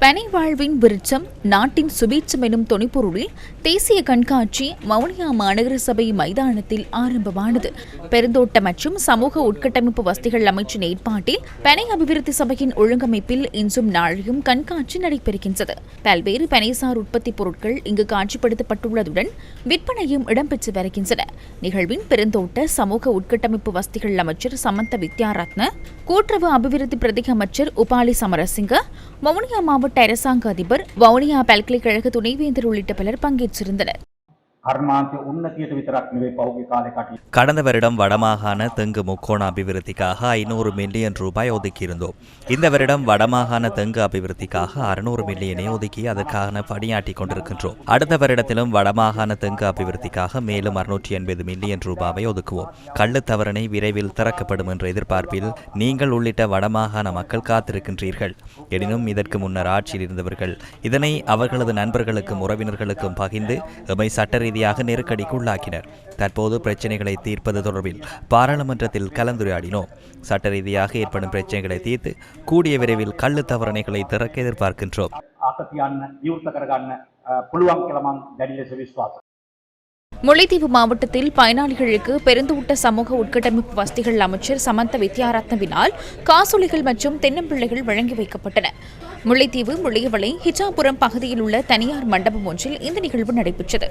பனை வாழ்வின் விருட்சம் நாட்டின் சுபீட்சம் எனும் தொனிப்பொருளில் தேசிய கண்காட்சி வவுனியா மாநகர சபை மைதானத்தில் ஆரம்பமானது. பெருந்தோட்ட மற்றும் சமூக உட்கட்டமைப்பு வசதிகள் அமைச்சின் ஏற்பாட்டில் பனை அபிவிருத்தி சபையின் ஒழுங்கமைப்பில் இன்றும் நாளையும் கண்காட்சி நடைபெறுகின்றது. பல்வேறு பனைசார் உற்பத்தி பொருட்கள் இங்கு காட்சிப்படுத்தப்பட்டுள்ளதுடன் விற்பனையும் இடம்பெற்று வருகின்றன. நிகழ்வின் பெருந்தோட்ட சமூக உட்கட்டமைப்பு வசதிகள் அமைச்சர் சமந்த வித்யாரத்ன, கூட்டுறவு அபிவிருத்தி பிரதி அமைச்சர் உபாலி சமரசிங்க, வவுனியா மாவட்ட அரசாங்க அதிபர், வவுனியா பல்கலைக்கழக துணைவேந்தர் உள்ளிட்ட பலர் பங்கேற்றிருந்தனர். கடந்த வருடம் வடமாகாண தெங்கு முக்கோண அபிவிருத்திக்காக 500 மில்லியன் ரூபாய் ஒதுக்கியிருந்தோம். இந்த வருடம் வடமாகாண தெங்கு அபிவிருத்திக்காக 600 மில்லியனை ஒதுக்கி அதற்கான பணியாற்றிக் கொண்டிருக்கின்றோம். அடுத்த வருடத்திலும் வடமாகாண தெங்கு அபிவிருத்திக்காக மேலும் 680 மில்லியன் ரூபாவை ஒதுக்குவோம். கள்ளுத்தவரணை விரைவில் திறக்கப்படும் என்ற எதிர்பார்ப்பில் நீங்கள் உள்ளிட்ட வடமாகாண மக்கள் காத்திருக்கின்றீர்கள். எனினும் இதற்கு முன்னர் ஆட்சியில் இருந்தவர்கள் இதனை அவர்களது நண்பர்களுக்கும் உறவினர்களுக்கும் பகிர்ந்து எமை சட்ட நெருக்கடிக்கு உள்ளாக்கினர். தற்போது பிரச்சனைகளை தீர்ப்பது தொடர்பில் பாராளுமன்றத்தில் கலந்துரையாடினோம். சட்ட ரீதியாக ஏற்படும் பிரச்சனைகளை தீர்த்து கூடிய விரைவில் கள்ளு தவறணைகளை திறக்க எதிர்பார்க்கின்றோம். முல்லைத்தீவு மாவட்டத்தில் பயனாளிகளுக்கு பெருந்தோட்ட சமூக உட்கட்டமைப்பு வசதிகள் அமைச்சர் சமந்த வித்யாரத்னவினால் காசோலைகள் மற்றும் தென்னம்பிள்ளைகள் வழங்கி வைக்கப்பட்டன. முல்லைத்தீவு முள்ளியவளை ஹிஜாபுரம் பகுதியில் உள்ள தனியார் மண்டபம் ஒன்றில் இந்த நிகழ்வு நடைபெற்றது.